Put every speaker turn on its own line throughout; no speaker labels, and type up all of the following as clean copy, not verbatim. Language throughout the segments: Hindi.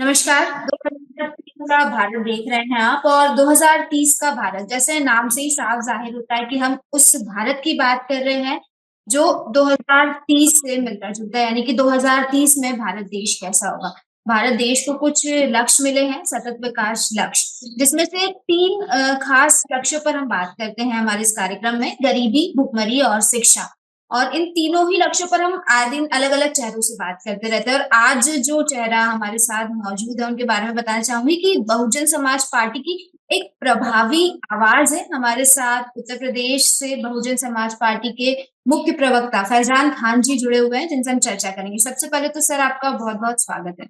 नमस्कार। 2030 का भारत देख रहे हैं आप, और 2030 का भारत जैसे नाम से ही साफ जाहिर होता है कि हम उस भारत की बात कर रहे हैं जो 2030 से मिलता जुलता है, यानी कि 2030 में भारत देश कैसा होगा। भारत देश को कुछ लक्ष्य मिले हैं, सतत विकास लक्ष्य, जिसमें से तीन खास लक्ष्यों पर हम बात करते हैं हमारे इस कार्यक्रम में: गरीबी, भुखमरी और शिक्षा। और इन तीनों ही लक्ष्यों पर हम आए दिन अलग अलग चेहरों से बात करते रहते हैं, और आज जो चेहरा हमारे साथ मौजूद है उनके बारे में बताना चाहूंगी कि बहुजन समाज पार्टी की एक प्रभावी आवाज है हमारे साथ। उत्तर प्रदेश से बहुजन समाज पार्टी के मुख्य प्रवक्ता फैजान खान जी जुड़े हुए हैं, जिनसे हम चर्चा करेंगे। सबसे पहले तो सर, आपका बहुत बहुत स्वागत है।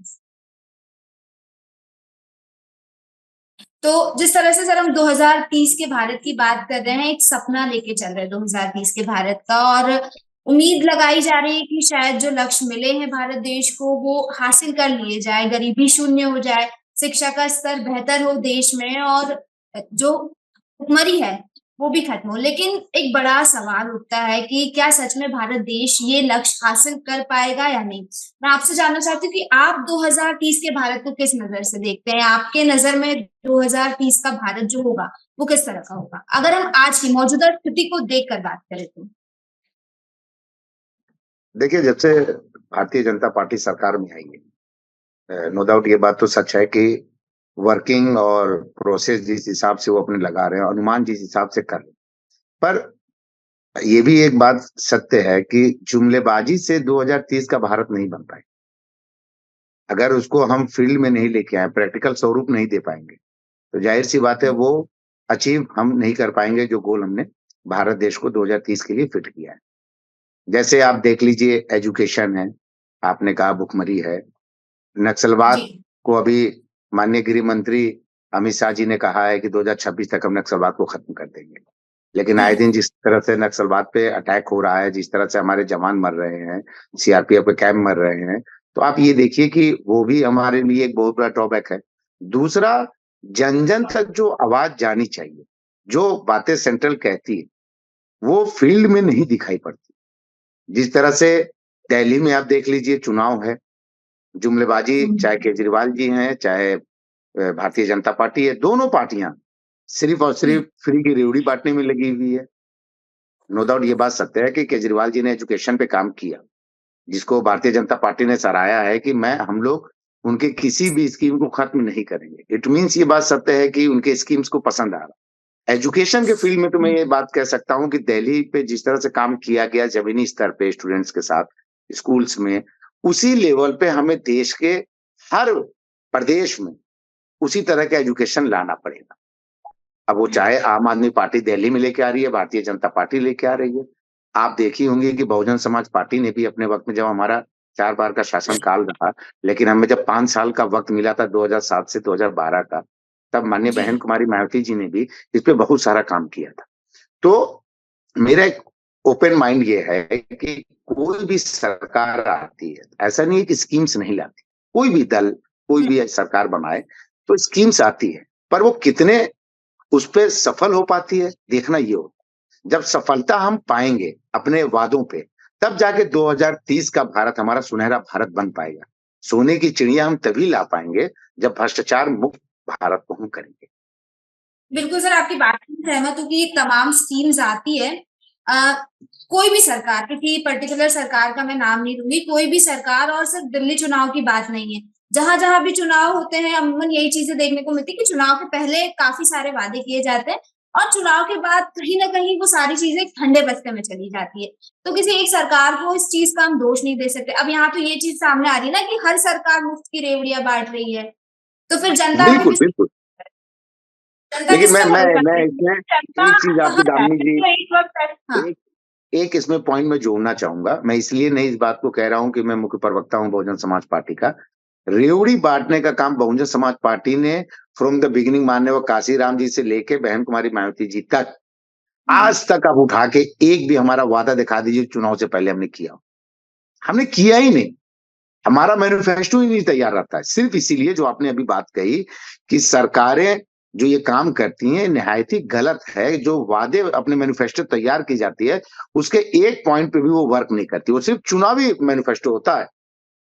तो जिस तरह से सर हम 2030 के भारत की बात कर रहे हैं, एक सपना लेके चल रहे हैं 2030 के भारत का, और उम्मीद लगाई जा रही है कि शायद जो लक्ष्य मिले हैं भारत देश को वो हासिल कर लिए जाए, गरीबी शून्य हो जाए, शिक्षा का स्तर बेहतर हो देश में, और जो भुखमरी है वो भी खत्म हो। लेकिन एक बड़ा सवाल उठता है कि क्या सच में भारत देश ये लक्ष्य हासिल कर पाएगा या नहीं। मैं आपसे जानना चाहती हूँ कि आप 2030 के भारत को किस नजर से देखते हैं। आपके नजर में 2030 का भारत जो होगा वो किस तरह का होगा, अगर हम आज की मौजूदा स्थिति को देखकर बात करें तो।
देखिए, जब से भारतीय जनता पार्टी सरकार में आई है, नो डाउट ये बात तो सच है कि वर्किंग और प्रोसेस जिस हिसाब से वो अपने लगा रहे हैं, अनुमान जिस हिसाब से कर रहे हैं, पर ये भी एक बात सत्य है कि जुमलेबाजी से 2030 का भारत नहीं बन पाए। अगर उसको हम फील्ड में नहीं लेके आए, प्रैक्टिकल स्वरूप नहीं दे पाएंगे, तो जाहिर सी बात है वो अचीव हम नहीं कर पाएंगे जो गोल हमने भारत देश को 2030 के लिए फिट किया है। जैसे आप देख लीजिए, एजुकेशन है, आपने कहा भुखमरी है,
जी।
नक्सलवाद को अभी माननीय गृह मंत्री अमित शाह जी ने कहा है कि 2026 तक हम नक्सलवाद को खत्म कर देंगे। लेकिन आए दिन जिस तरह से नक्सलवाद पे अटैक हो रहा है, जिस तरह से हमारे जवान मर रहे हैं, सीआरपीएफ के कैंप मर रहे हैं, तो आप ये देखिए कि वो भी हमारे लिए एक बहुत बड़ा ड्रॉबैक है। दूसरा, जन जन तक जो आवाज जानी चाहिए, जो बातें सेंट्रल कहती है, वो फील्ड में नहीं दिखाई पड़ती। जिस तरह से दिल्ली में आप देख लीजिए, चुनाव है, जुमलेबाजी, चाहे केजरीवाल जी हैं, चाहे भारतीय जनता पार्टी है, दोनों पार्टियां सिर्फ और सिर्फ फ्री की रेवड़ी बांटने में लगी हुई है। नो डाउट ये बात सत्य है कि केजरीवाल जी ने एजुकेशन पे काम किया, जिसको भारतीय जनता पार्टी ने सराहा है कि मैं हम लोग उनके किसी भी स्कीम को खत्म नहीं करेंगे। इट मीन्स ये बात सत्य है कि उनके स्कीम्स को पसंद आ रहा। एजुकेशन के फील्ड में तो मैं ये बात कह सकता हूँ कि दिल्ली पे जिस तरह से काम किया गया जमीनी स्तर पे स्टूडेंट्स के साथ स्कूल्स में, उसी लेवल पे हमें देश के हर प्रदेश में उसी तरह का एजुकेशन लाना पड़ेगा। अब वो चाहे आम आदमी पार्टी दिल्ली में लेके आ रही है, भारतीय जनता पार्टी लेके आ रही है। आप देखी होंगे कि बहुजन समाज पार्टी ने भी अपने वक्त में, जब हमारा 4 बार का शासन काल रहा, लेकिन हमें जब 5 साल का वक्त मिला था 2007 से 2012 का, तब माननीय
जी।
बहन कुमारी मायावती जी ने भी इस पे बहुत सारा काम किया था। तो मेरा एक ओपन माइंड ये है कि कोई भी सरकार आती है, ऐसा नहीं है कि स्कीम्स नहीं लाती। कोई भी दल, कोई भी सरकार बनाए तो स्कीम्स आती है, पर वो कितने उस पे सफल हो पाती है, देखना ये होता है। जब सफलता हम पाएंगे अपने वादों पे, तब जाके 2030 का भारत हमारा सुनहरा भारत बन पाएगा। सोने की चिड़िया हम तभी ला पाएंगे जब भ्रष्टाचार मुक्त भारत को हम करेंगे।
बिल्कुल सर, आपकी बात से सहमत हूँ कि तमाम स्कीम्स आती है। आ, कोई भी सरकार, किसी पर्टिकुलर सरकार का मैं नाम नहीं लूंगी, कोई भी सरकार, और सिर्फ दिल्ली चुनाव की बात नहीं है। जहां जहां भी चुनाव होते हैं अमूमन यही चीजें देखने को मिलती है कि चुनाव के पहले काफी सारे वादे किए जाते हैं, और चुनाव के बाद कहीं ना कहीं वो सारी चीजें ठंडे बस्ते में चली जाती है। तो किसी एक सरकार को इस चीज का हम दोष नहीं दे सकते। अब यहाँ तो ये चीज सामने आ रही है ना कि हर सरकार मुफ्त की रेवड़ियां बांट रही है, तो फिर जनता को
बिल्कुल
किस
बिल्कुल।
जनता
देखिए,
किस
मैं
पे
मैं
भरोसा
मैं
करेगी,
इसमें
जनता
एक चीज आपकी
कहाँ
दामिनी
जाए
जी,
तो एक वक्त हाँ।
एक एक इसमें पॉइंट में जोड़ना चाहूंगा। मैं इसलिए नहीं इस बात को कह रहा हूं कि मैं मुख्य प्रवक्ता हूं बहुजन समाज पार्टी का। रेवड़ी बांटने का काम बहुजन समाज पार्टी ने फ्रॉम द बिगिनिंग, माननीय काशीराम जी से लेके बहन कुमारी मायावती जी तक, आज तक आप उठा के एक भी हमारा वादा दिखा दीजिए चुनाव से पहले हमने किया। हमने किया ही नहीं। हमारा मैनिफेस्टो ही नहीं तैयार रहता है। सिर्फ इसीलिए जो आपने अभी बात कही कि सरकारें जो ये काम करती हैं निहायत ही गलत है। जो वादे अपने मैनिफेस्टो तैयार की जाती है, उसके एक पॉइंट पे भी वो वर्क नहीं करती। वो सिर्फ चुनावी मैनिफेस्टो होता है,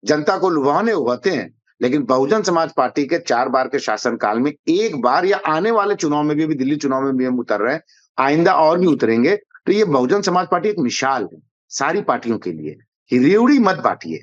जनता को लुभाने होते हैं, लेकिन बहुजन समाज पार्टी के 4 बार के शासनकाल में एक बार या आने वाले चुनाव में भी दिल्ली चुनाव में भी हम उतर रहे हैं, आइंदा और भी उतरेंगे। तो ये बहुजन समाज पार्टी एक मिसाल है सारी पार्टियों के लिए कि रेवड़ी मत बांटिए,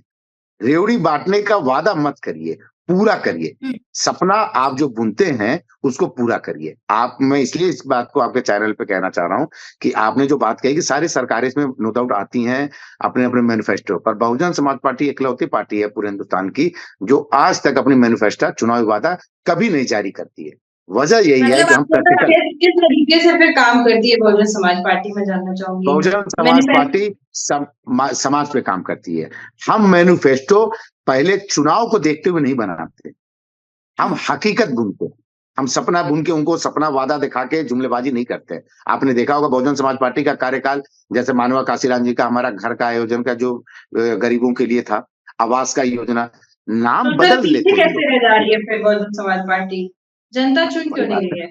रेवड़ी बांटने का वादा मत करिए, पूरा करिए। सपना आप जो बुनते हैं उसको पूरा करिए। आप मैं इसलिए इस बात को आपके चैनल पे कहना चाह रहा हूं कि आपने जो बात कही कि सारी सरकारें इसमें नो डाउट आती हैं अपने अपने मैनिफेस्टो पर, बहुजन समाज पार्टी एकलौती पार्टी है पूरे हिंदुस्तान की जो आज तक अपनी मैनिफेस्टो चुनावी वादा कभी नहीं जारी करती है। वजह यही है
मतलब
कि हम प्रैक्टिकल
किस तरीके से फिर काम करती है बहुजन समाज पार्टी, मैं जानना चाहूंगी।
बहुजन समाज पार्टी समाज पे काम करती है। हम मैनिफेस्टो पहले चुनाव को देखते हुए नहीं बनाते, हम हकीकत बुनते, हम सपना बुन के उनको सपना वादा दिखा के जुमलेबाजी नहीं करते। आपने देखा होगा बहुजन समाज पार्टी का कार्यकाल, जैसे मानवा काशीराम जी का हमारा घर का आयोजन का जो गरीबों के लिए था, आवास का योजना, नाम
तो
बदल लेते हैं।
कैसे रह जा रही है फिर बहुजन समाज पार्टी, जनता चुन क्यों नहीं रही है?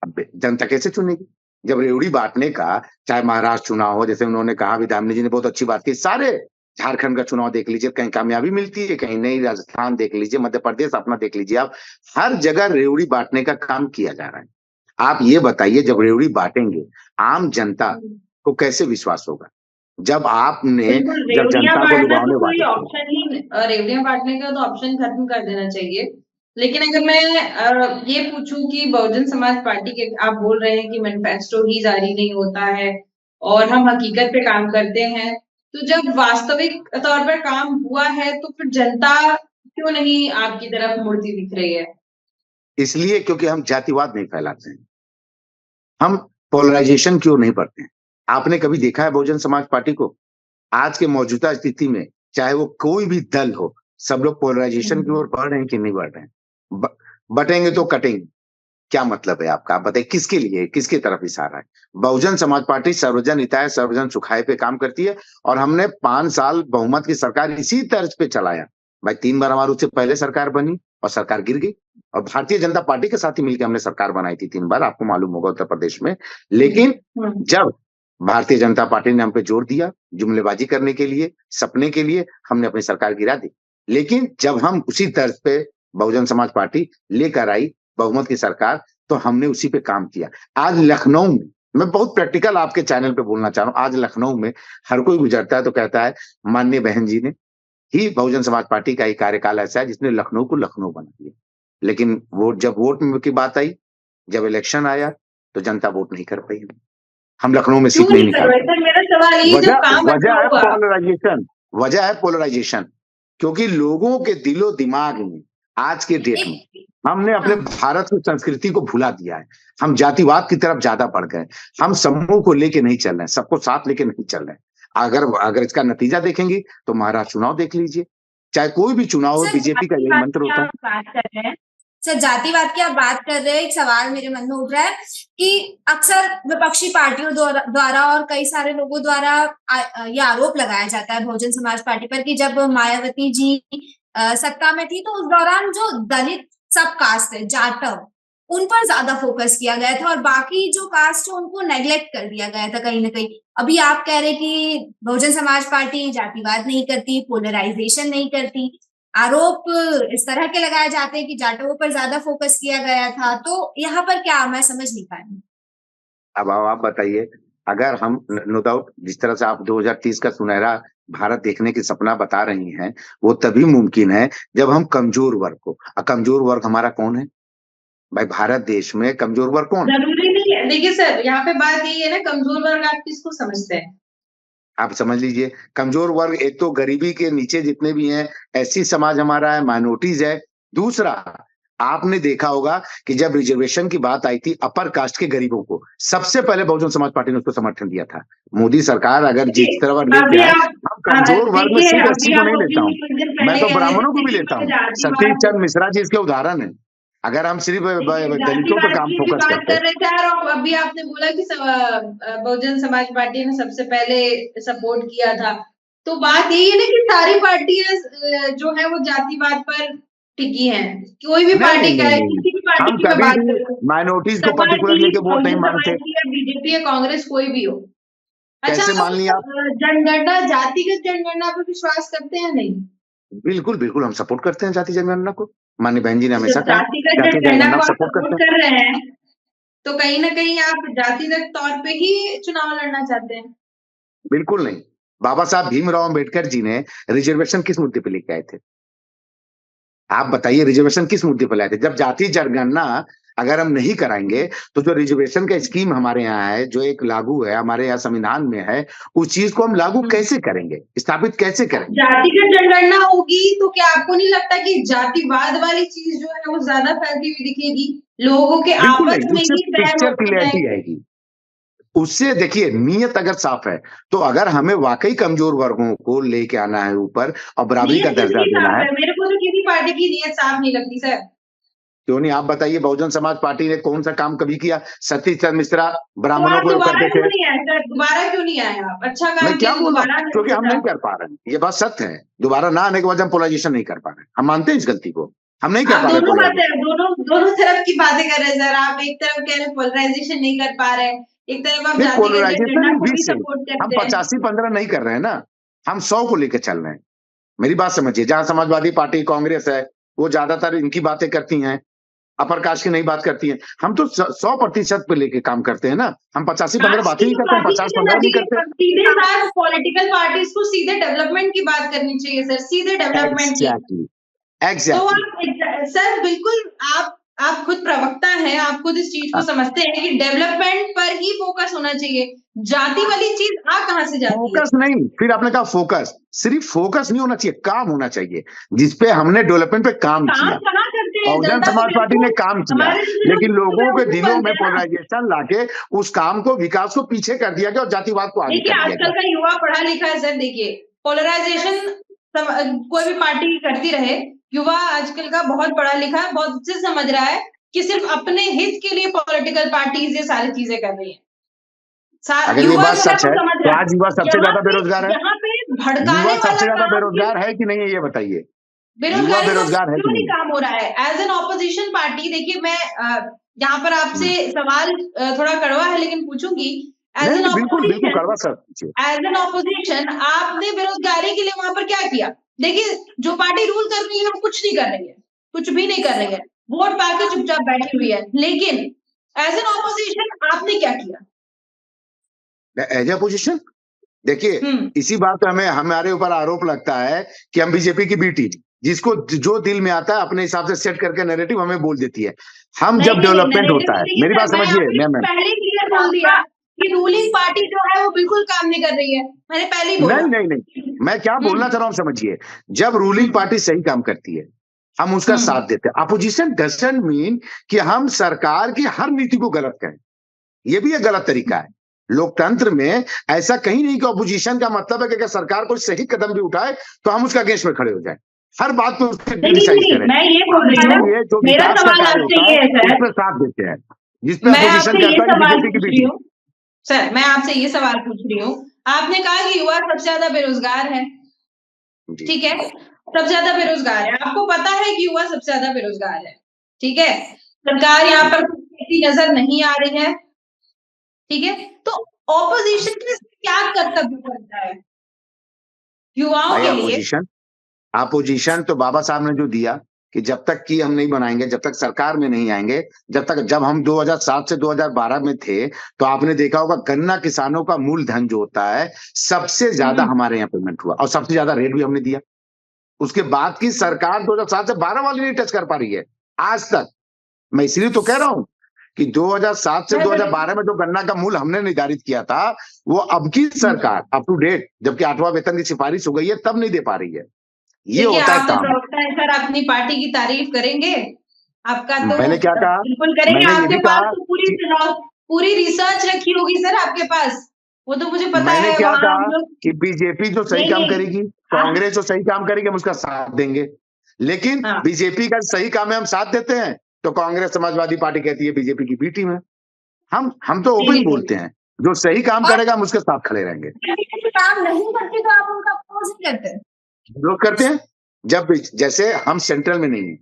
अब जनता कैसे चुनेगी जब रेवड़ी बांटने का, चाहे महाराष्ट्र चुनाव हो, जैसे उन्होंने कहा, विधानमंत्री जी ने बहुत अच्छी बात की, सारे झारखंड का चुनाव देख लीजिए, कहीं कामयाबी मिलती है कहीं नहीं, राजस्थान देख लीजिए, मध्य प्रदेश अपना देख लीजिए, आप हर जगह रेवड़ी बांटने का काम किया जा रहा है। आप ये बताइए जब रेवड़ी बांटेंगे आम जनता को कैसे विश्वास होगा जब आपने जब जनता को लुभाने वाले
ऑप्शन ही, रेवड़ियां बांटने का तो ऑप्शन खत्म कर देना चाहिए। लेकिन अगर मैं ये पूछूं कि बहुजन समाज पार्टी के, आप बोल रहे हैं कि मैनिफेस्टो ही जारी नहीं होता है और हम हकीकत पे काम करते हैं, तो जब वास्तविक तौर पर काम हुआ है तो फिर जनता क्यों नहीं आपकी तरफ मुड़ती दिख रही है?
इसलिए क्योंकि हम जातिवाद नहीं फैलाते हैं, हम पोलराइजेशन क्यों नहीं बढ़ते हैं। आपने कभी देखा है बहुजन समाज पार्टी को? आज के मौजूदा स्थिति में चाहे वो कोई भी दल हो, सब लोग पोलराइजेशन की ओर बढ़ रहे हैं कि नहीं बढ़ रहे हैं? बटेंगे तो कटेंगे, क्या मतलब है आपका? आप बताइए किसके लिए, किसकी तरफ इशारा है? बहुजन समाज पार्टी सर्वजन हिताय सर्वजन सुखाय पे काम करती है और हमने 5 साल बहुमत की सरकार इसी तर्ज पे चलाया। भाई 3 बार हमारे उससे पहले सरकार बनी और सरकार गिर गई, और भारतीय जनता पार्टी के साथ ही मिलकर हमने सरकार बनाई थी 3 बार, आपको मालूम होगा उत्तर प्रदेश में। लेकिन जब भारतीय जनता पार्टी ने हम पे जोर दिया जुमलेबाजी करने के लिए, सपने के लिए, हमने अपनी सरकार गिरा दी। लेकिन जब हम उसी तर्ज पे बहुजन समाज पार्टी लेकर आई बहुमत की सरकार, तो हमने उसी पे काम किया। आज लखनऊ में, मैं बहुत प्रैक्टिकल आपके चैनल पे बोलना चाह रहा हूं, आज लखनऊ में हर कोई गुजरता है तो कहता है माननीय बहन जी ने ही, बहुजन समाज पार्टी का ही कार्यकाल ऐसा है जिसने लखनऊ को लखनऊ बना दिया। लेकिन जब वोट की बात आई, जब इलेक्शन आया, तो जनता वोट नहीं कर पाई। हम लखनऊ में सीट नहीं निकाल पाए। वजह है पोलराइजेशन, क्योंकि लोगों के दिलो दिमाग में आज के डेट में हमने अपने भारत की संस्कृति को भुला दिया है। हम जातिवाद की तरफ ज्यादा बढ़ गए, हम समूह को लेके नहीं चल रहे, सबको साथ लेके नहीं चल रहे। अगर इसका नतीजा देखेंगे तो महाराष्ट्र चुनाव देख लीजिए, चाहे कोई भी चुनाव हो, बीजेपी का यही मंत्र होता है।
सर, जातिवाद की आप बात कर रहे हैं, एक सवाल मेरे मन में उठ रहा है कि अक्सर विपक्षी पार्टियों द्वारा और कई सारे लोगों द्वारा ये आरोप लगाया जाता है बहुजन समाज पार्टी पर कि जब मायावती जी सत्ता में थी तो उस दौरान जो दलित सब कास्ट है, जाटव, उन पर ज्यादा फोकस किया गया था और बाकी जो कास्ट है उनको नेग्लेक्ट कर दिया गया था कहीं ना कहीं। अभी आप कह रहे कि बहुजन समाज पार्टी जातिवाद नहीं करती, पोलराइजेशन नहीं करती, आरोप इस तरह के लगाए जाते हैं कि जाटवों पर ज्यादा फोकस किया गया था, तो यहाँ पर क्या, मैं समझ नहीं पाई।
अब आप बताइए, अगर हम नो डाउट जिस तरह से आप 2030 का सुनहरा भारत देखने की सपना बता रही हैं, वो तभी मुमकिन है जब हम कमजोर वर्ग को, कमजोर वर्ग हमारा कौन है भाई? भारत देश में कमजोर वर्ग कौन है?
जरूरी नहीं है। देखिए सर, यहाँ पे बात यही है ना, कमजोर वर्ग आप किसको समझते हैं?
आप समझ लीजिए, कमजोर वर्ग एक तो गरीबी के नीचे जितने भी हैं, एससी समाज हमारा है, माइनॉरिटीज है। दूसरा, आपने देखा होगा कि जब रिजर्वेशन की बात आई थी अपर कास्ट के गरीबों को, सबसे पहले बहुजन समाज पार्टी ने उसको समर्थन दिया था। मोदी सरकार अगर जिस तरह लेके आए, हम कमजोर वर्ग में सिर्फ एससी को नहीं लेता हूँ, मैं तो ब्राह्मणों को भी लेता हूँ। सतीश चंद्र मिश्रा जी इसके उदाहरण है। अगर हम सिर्फ दलितों पर काम फोकस करते
हैं। अभी आपने बोला कि बहुजन समाज पार्टी ने सबसे पहले सपोर्ट किया था, तो बात यही है ना कि सारी पार्टियां जो है वो जातिवाद पर टिकी हैं। कोई भी पार्टी का, किसी भी पार्टी की बात करें,
माइनॉरिटीज को पर्टिकुलर लेके वोट नहीं मांगते,
बीजेपी या कांग्रेस कोई भी हो। अच्छा,
कैसे मान लिया?
जनगणना, जातिगत जनगणना पर विश्वास करते हैं नहीं?
बिल्कुल, बिल्कुल हम सपोर्ट करते हैं जाति जनगणना को। माननीय बहन जी ने हमेशा
जब
कहा,
जातिगत
जाति
जनगणना
जनगणना
को
को
आप
सपोर्ट
सपोर्ट
करते हैं।
कर रहे हैं, तो कहीं न कहीं आप जातिगत तौर पे ही चुनाव लड़ना चाहते हैं।
बिल्कुल नहीं। बाबा साहब भीमराव अम्बेडकर जी ने रिजर्वेशन किस मुद्दे पे लेके आए थे? आप बताइए रिजर्वेशन किस मुद्दे पर लाए थे? जब जाति जनगणना अगर हम नहीं कराएँगे, तो जो रिजर्वेशन का स्कीम हमारे यहाँ है, जो एक लागू है, हमारे यहाँ संविधान में है, उस चीज़ को हम लागू कैसे करेंगे? स्थापित कैसे करेंगे?
जातिगत जनगणना होगी तो क्या आपको नहीं लगता कि जातिवाद वाली चीज़ जो है वो ज़्यादा फैलती हुई दिखेगी? लोगों के
बिल्कुल
आपस
नहीं,
में
उससे
ही वहम
पिक्चर
हो
क्लैरिटी
जाएगी।
आएगी। उससे देखिए नीयत अगर साफ है, तो अगर हमें वाक़ई कमज़ोर वर्गों को लेके आना है ऊपर और बराबरी का
नीयत
दर्जा
किसकी
देना
साफ
है,
है? मेरे को तो किसी पार्टी की नीयत साफ नहीं लगती सर।
क्यों नहीं आप बताइए बहुजन समाज पार्टी ने कौन-सा काम कभी किया? सतीश चंद्र मिश्रा
तो
ब्राह्मणों
आप
को
दोबारा
करते
क्यों
थे।
नहीं आए सर? दोबारा क्यों नहीं आए आप? अच्छा
मैं
काम
क्या
किया तो
बोल रहा हूँ?
दोबारा आने
क्योंकि
को
हम
था।
नहीं कर पा रहे हैं। ये बात सत्य है। दोबारा ना आने के बाद हम पोलराइज़ेशन नहीं कर पा रहे हैं। हम मानते हैं इस गलती को। हम नहीं कर
आप
पा रहे
दोनों बातें
पोलराइज़ेशन।
दोनों दोनों तरफ की बातें कर रहे हैं सर। आप एक तरफ कह रहे हैं पोलराइजेशन नहीं कर पा रहे हैं, एक तरफ आप
नहीं
जातिगत
पोलराइज़ेशन
जनगणना
इज़
को
भी
भी
सेम।
सपोर्ट
हम
करते हैं।
85-15 नहीं कर रहे हैं ना। हम 100 को लेके चल रहे हैं। मेरी बात समझिए, जहाँ समाजवादी पार्टी, कांग्रेस है, वो ज़्यादातर इनकी बातें करती हैं, अपर कास्ट की नहीं बात करती हैं। हम तो 100% पे लेके काम करते हैं ना। हम 85-15
कास्ट
बात
की
ही नहीं
तो
करते, हम
बात ही नहीं करना
50-15 नहीं
चाहिए।
करते।
अब सीधे साथ पॉलिटिकल पार्टीज को सीधे डेवलपमेंट की बात करनी चाहिए सर, सीधे डेवलपमेंट की।
एग्ज़ैक्टली,
तो
एग्ज़ैक्टली।
आप सर बिल्कुल आप खुद प्रवक्ता हैं, आप खुद इस चीज़ को
हाँ,
समझते हैं कि डेवलपमेंट पर ही फोकस होना चाहिए। जाति वाली चीज़ आ कहाँ से जाती है?
फ़ोकस नहीं, फिर आपने कहा फ़ोकस। सिर्फ़ फ़ोकस नहीं होना चाहिए, काम होना चाहिए, जिस पे हमने डेवलपमेंट पे काम
काम
किया।
कहाँ करते हैं?
बहुजन
जनता से
समाज पार्टी ने
बिल्कुल
काम किया,
हमारे लिए जो
लेकिन लोगों के
बेवकूफ़
दिलों
बनते
में
हैं ना।
पोलराइज़ेशन लाके उस काम को, विकास को पीछे कर दिया गया और जातिवाद को आगे
देखिए,
कर दिया
आजकल
गया।
का युवा पढ़ा लिखा है सर देखिए, पोलराइज़ेशन कोई भी पार्टी करती रहे, युवा आजकल का बहुत पढ़ा लिखा है, बहुत अच्छे से समझ रहा है कि सिर्फ़ अपने हित के लिए पॉलिटिकल पार्टीज़ ये सारी चीज़ें कर रही हैं।
अगर ये
युवा
बात
जो है
सच
वो
है,
समझ
तो
रहा
आज युवा
है।
सबसे ज़्यादा बेरोज़गार है।
यहाँ पे
युवा
भड़काने
सबसे
वाला
ज़्यादा
काम
बेरोज़गार है कि नहीं है, ये बताइए? युवा
बेरोज़गारी सबसे
बेरोज़गार है कि
क्यों नहीं
नहीं?
काम हो रहा है? एज़ एन ऑपोज़िशन पार्टी देखिए मैं यहाँ पर आपसे
हुँ।
सवाल थोड़ा कड़वा है लेकिन पूछूँगी। एज़
नहीं,
एन
नहीं, बिल्कुल, बिल्कुल
ऑपोज़िशन
कड़वा सर पूछिए।
एज़ एन ऑपोज़िशन आपने बेरोज़गारी के लिए वहाँ पर क्या किया? देखिए, जो पार्टी रूल कर रही है वो कुछ नहीं कर रही है, कुछ भी नहीं कर रही है। वोट पाके चुपचाप बैठी हुई है। लेकिन एज़ एन ऑपोज़िशन आपने क्या किया?
एज़ ए अपोज़िशन देखिए,
हुँ।
इसी बात पे हमारे ऊपर आरोप लगता है कि हम बीजेपी की बी टीम, जिसको जो दिल में आता है अपने हिसाब से सेट करके नैरेटिव हमें बोल देती है। हम
नहीं,
जब
नहीं,
डेवलपमेंट
नैरेटिव
होता
तो
है,
देखिए
मेरी
सर
बात
मैं
समझिए
आपको ये
मैम।
पहले ही क्लियर बोल दिया कि रूलिंग पार्टी जो है वो बिल्कुल काम नहीं कर रही है। मैंने पहले ही बोला।
नहीं, नहीं, नहीं, मैं क्या बोलना चाह रहा हूँ समझिए। जब
हुँ,
रूलिंग पार्टी सही काम करती है, हम उसका
हुँ।
साथ देते हैं। अपोज़िशन डज़न्ट मीन कि हम सरकार की हर नीति को गलत कहें। ये भी एक गलत तरीका है। लोकतंत्र में ऐसा कहीं नहीं कि अपोज़िशन का मतलब है कि अगर सरकार कोई सही कदम भी उठाए, तो हम उसके अगेंस्ट में खड़े हो जाएँ। हर बात पे उससे
नहीं,
क्रिटिसाइज़
नहीं,
करें।
मैं ये
हम
बोल रही हूँ,
इसीलिए जो
मेरा
विकास का
सवाल
कार्य
आपसे
होता है,
ये है सर,
उसपे साथ देते हैं। जिस पे
मैं
अपोज़िशन
आपसे ये
कहता है कि
सवाल
बीजेपी की
पूछ
बी
रही
टीम।
हूँ सर, मैं आपसे ये सवाल पूछ रही हूँ, आपने कहा कि युवा सबसे ज़्यादा बेरोज़गार है,
जी।
ठीक है? सबसे ज़्यादा बेरोज़गार है। आपको पता है कि युवा सबसे ज़्यादा बेरोज़गार है, ठीक है? सरकार यहाँ
जी।
पर कुछ देती नज़र नहीं आ रही है, ठीक है? तो ऑपोज़िशन के क्या कर्तव्य बनता है युवाओं
भाई
के लिए?
अपोज़िशन तो बाबा साहब ने जो दिया कि जब तक कि हम नहीं बनाएँगे, जब तक सरकार में नहीं आएँगे, जब हम 2007 से 2012 में थे, तो आपने देखा होगा गन्ना किसानों का मूलधन जो होता है, सबसे ज़्यादा
हुँ,
हमारे यहाँ पेमेंट हुआ और सबसे ज़्यादा रेट भी हमने दिया। उसके बाद की सरकार 2007 से 12 वाली नहीं टच कर पा रही है, आज तक। मैं इसीलिए तो कह रहा हूँ कि 2007 से
मैं बड़ी
2012 में जो गन्ना का मूल्य हमने निर्धारित किया था, वो अब की
हुँ।
सरकार अप टू डेट जबकि 8वां वेतन की सिफारिश हो गई है, तब नहीं दे पा रही है। ये
देखिए,
होता है
आप तो
काम।
प्रवक्ता हैं सर, अपनी पार्टी की तारीफ़ करेंगे। आपका तो
मैंने क्या कहा?
बिल्कुल करेंगे,
मैंने ये
आपके
भी
पास
कहा
तो
कि
पूरी रिसर्च रखी होगी सर आपके पास। वो तो मुझे पता
मैंने
है
क्या
वहाँ हम
कहा
लोग
कि बीजेपी जो सही
नहीं,
काम
नहीं।
करेगी,
आप
कांग्रेस जो सही काम करेगी, हम उसका साथ देंगे। लेकिन
हाँ,
बीजेपी का सही काम है, हम साथ देते हैं, तो कांग्रेस समाजवादी पार्टी कहती है बीजेपी की बी टीम है। हम तो
नहीं,
ओपन
नहीं,
बोलते
नहीं।
हैं, जो सही काम
और
करेगा हम उसके साथ खड़े रहेंगे।
जब काम नहीं करते तो आप उनका अपोज़ नहीं करते?
लोग करते हैं, जब जैसे हम सेंट्रल में नहीं है,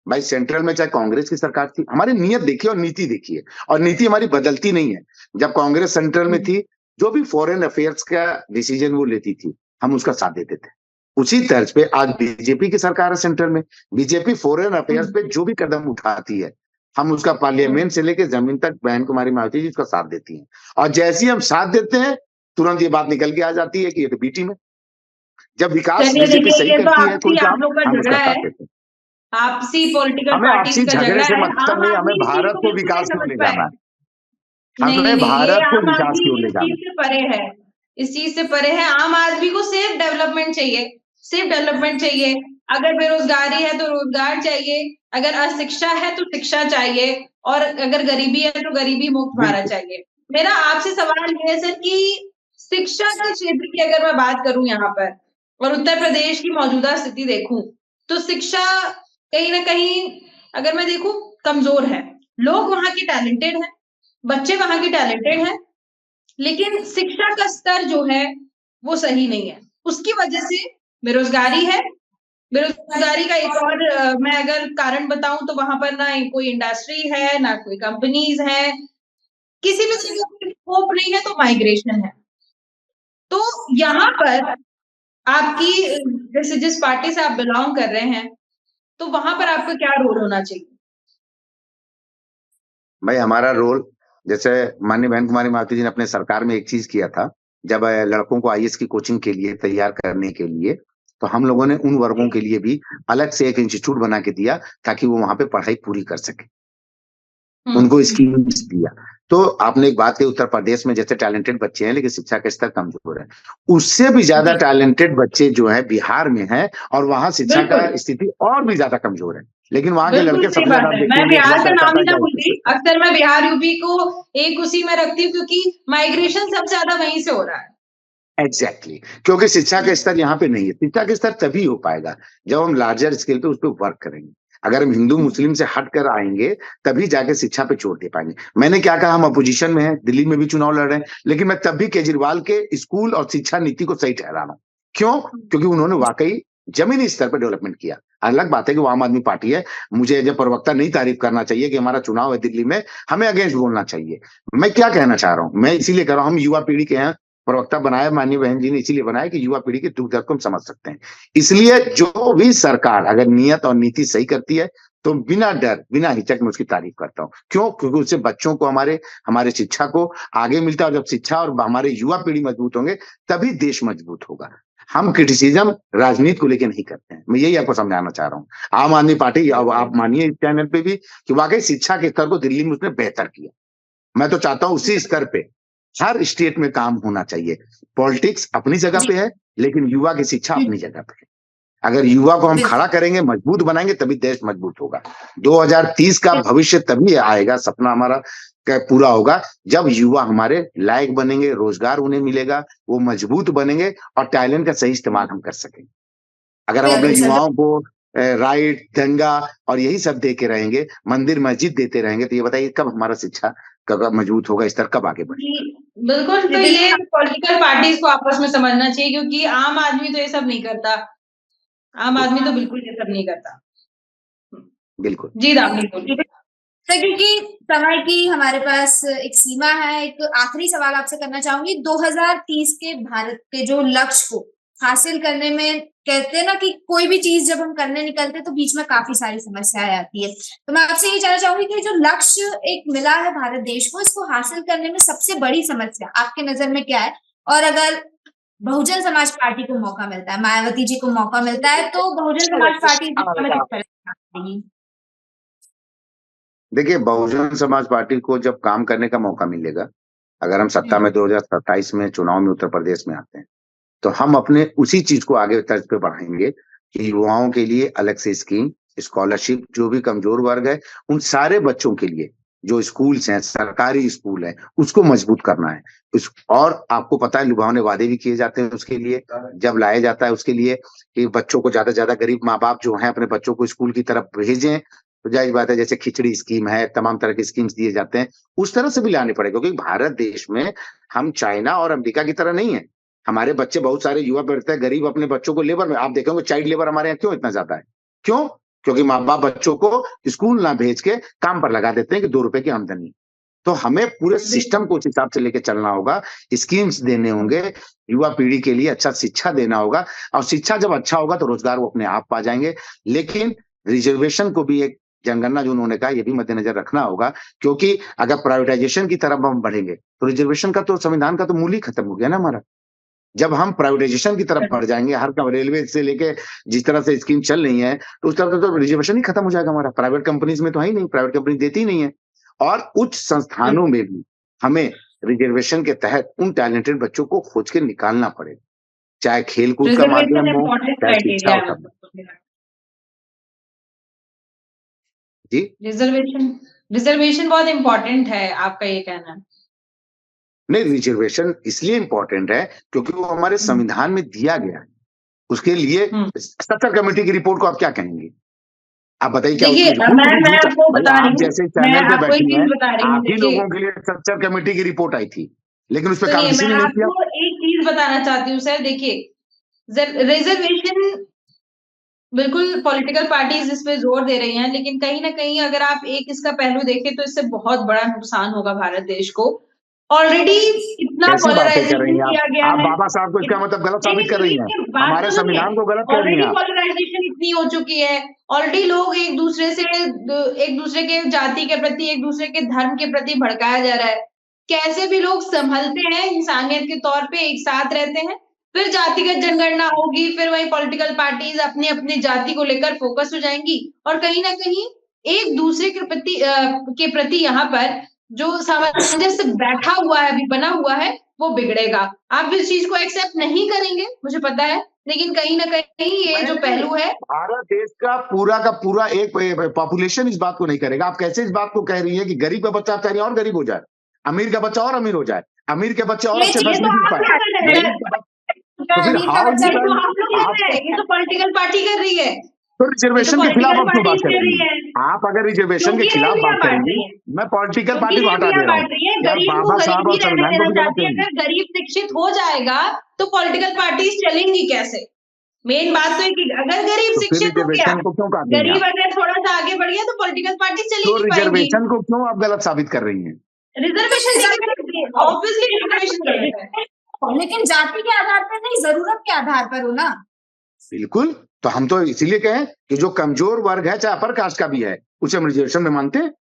भाई सेंट्रल में चाहे कांग्रेस की सरकार थी, हमारी नीयत देखिए और नीति देखिए, और नीति हमारी बदलती नहीं है। जब कांग्रेस सेंट्रल में
हुँ।
थी, जो भी फॉरेन अफेयर्स का डिसीजन वो लेती थी, हम उसका साथ देते थे। उसी तर्ज पे आज बीजेपी की सरकार है सेंट्रल में, बीजेपी फॉरेन अफेयर्स पे जो भी कदम उठाती है, हम उसका पार्लियामेंट से लेकर जमीन तक बहन कुमारी मायावती जी उसका साथ देती हैं। और जैसे ही हम साथ देते हैं, तुरंत ये बात निकल के आ जाती है कि ये तो बी टीम है। जब विकास
चलिए
बीजेपी
देखिए,
सही
ये तो
करती है कोई
आपसी आप
काम,
लोग का
हम उसका
झगड़ा है,
साथ देते हैं।
आपसी पॉलिटिकल
हमें
पार्टीज
आपसी
का
झगड़े
झगड़ा
से
है।
मतलब
आम
नहीं, हमें
आदमी इस चीज
भारत
को
को
बिल्कुल नहीं
विकास की ओर
समझ
ले
पाए।
जाना है,
नहीं नहीं
हमें
नहीं, ये
भारत को
आम
विकास की
आदमी
ओर ले
इस
जाना
चीज से परे है, इस चीज से परे है। आम आदमी को सिर्फ डेवलपमेंट चाहिए, सिर्फ डेवलपमेंट चाहिए। अगर बेरोजगारी है तो रोजगार चाहिए, अगर अशिक्षा है तो शिक्षा चाहिए, और अगर गरीबी है तो गरीबी मुक्त
है।
भारत चाहिए। मेरा आपसे सवाल ये है सर कि शिक्षा के क्षेत्र की अगर मैं बात करूं यहाँ पर, और उत्तर प्रदेश की मौजूदा स्थिति देखूं, तो शिक्षा कहीं ना कहीं अगर मैं देखूं कमजोर है। लोग वहां के टैलेंटेड हैं, बच्चे वहां के टैलेंटेड हैं, लेकिन शिक्षा का स्तर जो है वो सही नहीं है। उसकी वजह से बेरोजगारी है। बेरोजगारी का एक और मैं अगर कारण बताऊं तो वहां पर ना कोई इंडस्ट्री है, ना कोई कंपनीज है, किसी भी चीज का स्कोप नहीं है, तो माइग्रेशन है। तो यहाँ पर आपकी जैसे जिस पार्टी से आप बिलोंग कर रहे हैं, तो वहां पर आपका क्या रोल होना चाहिए?
भाई हमारा रोल, जैसे माननीय बहन कुमारी मायावती जी ने अपने सरकार में एक चीज किया था, जब लड़कों को आईएएस की कोचिंग के लिए तैयार करने के लिए, तो हम लोगों ने उन वर्गों के लिए भी अलग से एक इंस्टीट्यूट बना के दिया ताकि वो वहां पे पढ़ाई पूरी कर सके, उनको स्कीम्स दिया। तो आपने एक बात कही, उत्तर प्रदेश में जैसे टैलेंटेड बच्चे हैं लेकिन शिक्षा का स्तर कमजोर है, उससे भी ज्यादा टैलेंटेड बच्चे जो है बिहार में हैं, और वहां शिक्षा का
बिल्कुल
स्थिति और भी ज्यादा कमजोर है। लेकिन वहां के
बिल्कुल
लड़के
सही
सबसे
बात
ज्यादा आप
है। मैं
देखेंगे
बिहार
हुआ
का
करता
नाम
था
ही ना
जाहिर
भूलती, अक्सर मैं बिहार यूपी को एक उसी में रखती हूँ, क्योंकि माइग्रेशन सबसे ज्यादा वहीं से हो रहा है।
एग्जैक्टली क्योंकि शिक्षा का स्तर यहाँ पे नहीं है। शिक्षा का स्तर तभी हो पाएगा जब हम लार्जर स्केल पे उस पर वर्क करेंगे। अगर हम हिंदू मुस्लिम से हट कर आएंगे तभी जाके शिक्षा पे जोर दे पाएंगे। मैंने क्या कहा, हम अपोजिशन में हैं, दिल्ली में भी चुनाव लड़ रहे हैं, लेकिन मैं तब भी केजरीवाल के स्कूल और शिक्षा नीति को सही ठहरा रहा हूं। क्यों? क्योंकि उन्होंने वाकई जमीनी स्तर पर डेवलपमेंट किया। अलग बात है कि वो आम आदमी पार्टी है, मुझे एज ए प्रवक्ता नहीं तारीफ करना चाहिए कि हमारा चुनाव है दिल्ली में, हमें अगेंस्ट बोलना चाहिए। मैं क्या कहना चाह रहा हूं, मैं इसीलिए कह रहा हूं, हम युवा पीढ़ी के हैं, प्रवक्ता बनाया माननीय बहन जी ने इसीलिए बनाया कि युवा पीढ़ी के दुख दर्द को हम समझ सकते हैं। इसलिए जो भी सरकार अगर नियत और नीति सही करती है तो बिना डर बिना हिचक में उसकी तारीफ करता हूं। क्यों? क्योंकि उससे बच्चों को, हमारे हमारे शिक्षा को आगे मिलता है, और जब शिक्षा और हमारे युवा पीढ़ी मजबूत होंगे तभी देश मजबूत होगा। हम क्रिटिसिज्म राजनीति को लेकर नहीं करते हैं, मैं यही आपको समझाना चाह रहा हूँ। आम आदमी पार्टी, अब आप मानिए इस चैनल पे भी कि वाकई शिक्षा के स्तर को दिल्ली में उसने बेहतर किया। मैं तो चाहता हूं उसी स्तर पे हर स्टेट में काम होना चाहिए। पॉलिटिक्स अपनी जगह पे है, लेकिन युवा की शिक्षा अपनी जगह पे है। अगर युवा को हम खड़ा करेंगे, मजबूत बनाएंगे, तभी देश मजबूत होगा। 2030 का भविष्य तभी आएगा, सपना हमारा पूरा होगा जब युवा हमारे लायक बनेंगे, रोजगार उन्हें मिलेगा, वो मजबूत बनेंगे और टैलेंट का सही इस्तेमाल हम कर सकेंगे। अगर हम अपने
बिल्कुल सर।
युवाओं को राइट, दंगा और यही सब देके रहेंगे, मंदिर मस्जिद देते रहेंगे, तो ये बताइए कब हमारा शिक्षा कब मजबूत होगा, स्तर कब आगे बढ़ेगा?
जी, बिल्कुल। तो ये पॉलिटिकल पार्टीज को आपस में समझना चाहिए, क्योंकि आम आदमी तो ये सब नहीं करता। आम आदमी तो बिल्कुल ये सब नहीं करता।
बिल्कुल।
जी दामिनी बोलिए।
सर क्योंकि समय की हमारे पास एक सीमा है, एक आखिरी सवाल आपसे करना चाहूंगी। 2030 के भारत के जो लक्ष्य को हासिल करने में, कहते हैं ना कि कोई भी चीज जब हम करने निकलते हैं तो बीच में काफी सारी समस्याएं आती है, तो मैं आपसे ये जानना चाहूंगी कि जो लक्ष्य एक मिला है भारत देश को, इसको हासिल करने में सबसे बड़ी समस्या आपके नजर में क्या है? और अगर बहुजन समाज पार्टी को मौका मिलता है, मायावती जी को मौका मिलता है, तो बहुजन समाज पार्टी इस दिशा में किस तरह से काम करेगी?
देखिए, बहुजन समाज पार्टी को जब काम करने का मौका मिलेगा, अगर हम सत्ता में 2027 में चुनाव में उत्तर प्रदेश में आते हैं, तो हम अपने उसी चीज को आगे तर्ज पे बढ़ाएंगे कि युवाओं के लिए अलग से स्कीम, स्कॉलरशिप, जो भी कमजोर वर्ग है उन सारे बच्चों के लिए जो स्कूल्स हैं, सरकारी स्कूल है, उसको मजबूत करना है। और आपको पता है लुभावने वादे भी किए जाते हैं उसके लिए, जब लाया जाता है उसके लिए कि बच्चों को, ज्यादा से ज्यादा गरीब माँ बाप जो हैं अपने बच्चों को स्कूल की तरफ भेजें, तो जाहिर बात है जैसे खिचड़ी स्कीम है, तमाम तरह के स्कीम्स दिए जाते हैं, उस तरह से भी लाने पड़ेगा। क्योंकि भारत देश में हम चाइना और अमेरिका की तरह नहीं है। हमारे बच्चे, बहुत सारे युवा पढ़ते हैं गरीब, अपने बच्चों को लेबर में, आप देखेंगे चाइल्ड लेबर हमारे यहाँ क्यों इतना ज्यादा है? क्यों? क्योंकि माँ बाप बच्चों को स्कूल ना भेज के काम पर लगा देते हैं कि 2 रुपए की आमदनी। तो हमें पूरे सिस्टम को उस हिसाब से लेके चलना होगा, स्कीम्स देने होंगे, युवा पीढ़ी के लिए अच्छा शिक्षा देना होगा, और शिक्षा जब अच्छा होगा तो रोजगार वो अपने आप पा जाएंगे। लेकिन रिजर्वेशन को भी एक जनगणना जो उन्होंने कहा, ये भी मद्देनजर रखना होगा, क्योंकि अगर प्राइवेटाइजेशन की तरफ हम बढ़ेंगे तो रिजर्वेशन का तो, संविधान का तो मूल ही खत्म हो गया ना हमारा। जब हम प्राइवेटाइजेशन की तरफ बढ़ जाएंगे, हर रेलवे से लेके जिस तरह से स्कीम चल रही है, तो उस तरह से तो रिजर्वेशन ही खत्म हो जाएगा हमारा। प्राइवेट कंपनीज में तो है ही नहीं, प्राइवेट कंपनी देती ही नहीं है। और उच्च संस्थानों में भी हमें रिजर्वेशन के तहत उन टैलेंटेड बच्चों को खोज के निकालना पड़ेगा, चाहे खेलकूद का माध्यम हो, चाहे शिक्षा का। जी,
रिजर्वेशन बहुत इंपॉर्टेंट है, आपका ये कहना है?
नहीं, रिजर्वेशन इसलिए इंपॉर्टेंट है क्योंकि वो हमारे संविधान में दिया गया है। उसके लिए स्ट्रक्चर कमेटी की रिपोर्ट को आप क्या कहेंगे? आप बताइए क्या?
देखिए, मैं आपको बता रही हूँ,
जैसे चैनल पे बैठी हैं, आप ही लोगों के लिए स्ट्रक्चर कमेटी की रिपोर्ट आई थी, लेकिन उस पर काम किसी ने नहीं किया।
आपको एक चीज बताना चाहती हूँ सर, देखिए रिजर्वेशन बिल्कुल पॉलिटिकल पार्टीज इस पे जोर दे रही हैं, लेकिन कहीं ना कहीं अगर आप एक इसका पहलू देखें तो इससे बहुत बड़ा नुकसान होगा भारत देश को। ऑलरेडी इतना पॉलराइजेशन किया गया
आप
है।
बाबा साहब को इसका मतलब गलत साबित कर रही हैं, हमारे संविधान को गलत कर रही हैं।
ऑलरेडी पॉलराइजेशन इतनी हो चुकी है, ऑलरेडी लोग एक दूसरे के जाति के प्रति, एक दूसरे के धर्म के प्रति भड़काया जा रहा है। कैसे भी लोग संभलते हैं, इंसानियत के तौर पे एक साथ रहते हैं, फिर जातिगत जनगणना होगी, फिर वही पॉलिटिकल पार्टीज अपनी अपनी जाति को लेकर फोकस हो जाएंगी, और कहीं ना कहीं एक दूसरे के प्रति यहाँ पर जो सामंजस्य बैठा हुआ है, अभी बना हुआ है, वो बिगड़ेगा। आप इस चीज को एक्सेप्ट नहीं करेंगे, मुझे पता है, लेकिन कहीं ना कहीं ये जो पहलू है,
भारत देश का पूरा एक पॉपुलेशन इस बात को नहीं करेगा। आप कैसे इस बात को कह रही है कि गरीब का बच्चा आप चाह रही है और गरीब हो जाए, अमीर का बच्चा और अमीर हो जाए, अमीर के बच्चे और अच्छे फैसिलिटी पाए? तो फिर
ये तो पॉलिटिकल पार्टी कर रही है।
तो रिजर्वेशन के खिलाफ आप क्यों बात कर रही हैं? आप अगर रिजर्वेशन के खिलाफ बात करेंगी, मैं पॉलिटिकल पार्टी को हटा दे रहा हूँ। बाबा साहब और संविधान को भी गलत कहेंगे।
अगर गरीब शिक्षित हो जाएगा तो पॉलिटिकल पार्टीज चलेंगी कैसे? मेन बात तो है कि अगर गरीब शिक्षित हो गया, गरीब अगर थोड़ा सा आगे बढ़ गया तो पॉलिटिकल पार्टी चल ही नहीं पाएंगी।
रिजर्वेशन को क्यों आप गलत साबित कर रही हैं?
रिजर्वेशन ऑब्वियसली रिजर्वेशन गलत है,
लेकिन जाति के आधार पर नहीं, जरूरत के आधार पर हो ना।
बिल्कुल, तो हम तो इसीलिए कहें कि जो कमजोर वर्ग है, चाहे अपर कास्ट का भी है, उसे हम रिजर्वेशन में मानते हैं।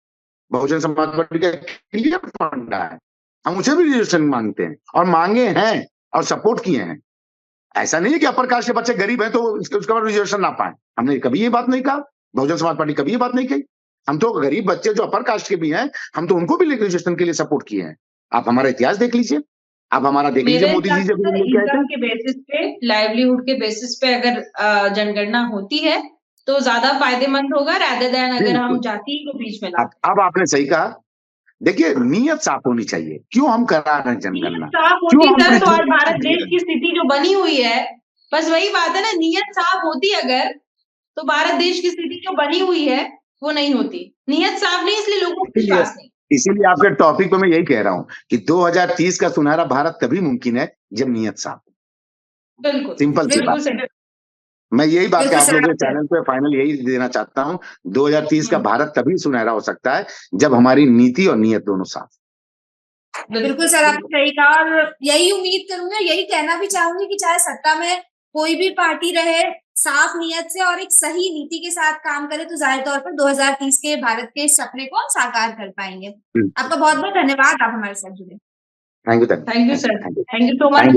बहुजन समाज पार्टी का क्लियर फंडा है, हम उसे भी रिजर्वेशन मांगते हैं और मांगे हैं और सपोर्ट किए हैं। ऐसा नहीं है कि अपर कास्ट के बच्चे गरीब हैं तो उसका रिजर्वेशन ना पाए। हमने कभी ये बात नहीं कहा, बहुजन समाज पार्टी कभी ये बात नहीं कही। हम तो गरीब बच्चे जो अपर कास्ट के भी हैं, हम तो उनको भी रिजर्वेशन के लिए सपोर्ट किए हैं। आप हमारा इतिहास देख लीजिए, आप हमारा देख लीजिए, मोदी जी जब
इनकम के बेसिस पे, लाइवलीहुड के बेसिस पे अगर जनगणना होती है तो ज्यादा फायदेमंद होगा रादर देन अगर हम जाति को बीच में लाते।
अब आपने सही कहा। देखिए, नीयत साफ होनी चाहिए, क्यों हम करा रहे हैं जनगणना,
साफ होती है तो आज भारत देश की स्थिति जो बनी हुई है, बस वही बात है ना, नीयत साफ होती अगर तो भारत देश की स्थिति जो बनी हुई है वो नहीं होती। नीयत साफ नहीं, इसलिए लोगों को विश्वास नहीं।
इसीलिए आपके टॉपिक पे मैं यही कह रहा हूं कि 2030 का सुनहरा भारत तभी मुमकिन है जब नीयत साफ हो।
बिल्कुल,
सिंपल सी बात। मैं यही बात आप लोगों के चैनल पे फाइनल यही देना चाहता हूं, 2030 का भारत तभी सुनहरा हो सकता है जब हमारी नीति और नीयत दोनों साफ।
बिल्कुल सर, आपने सही कहा, और यही उम्मीद करूंगी, यही कहना भी चाहूंगी कि चाहे सत्ता में कोई भी पार्टी रहे, साफ नीयत से और एक सही नीति के साथ काम करे तो जाहिर तौर पर 2030 के भारत के सपने को हम साकार कर पाएंगे। आपका बहुत बहुत धन्यवाद, आप हमारे साथ जुड़े।
Thank you sir,
thank you so much.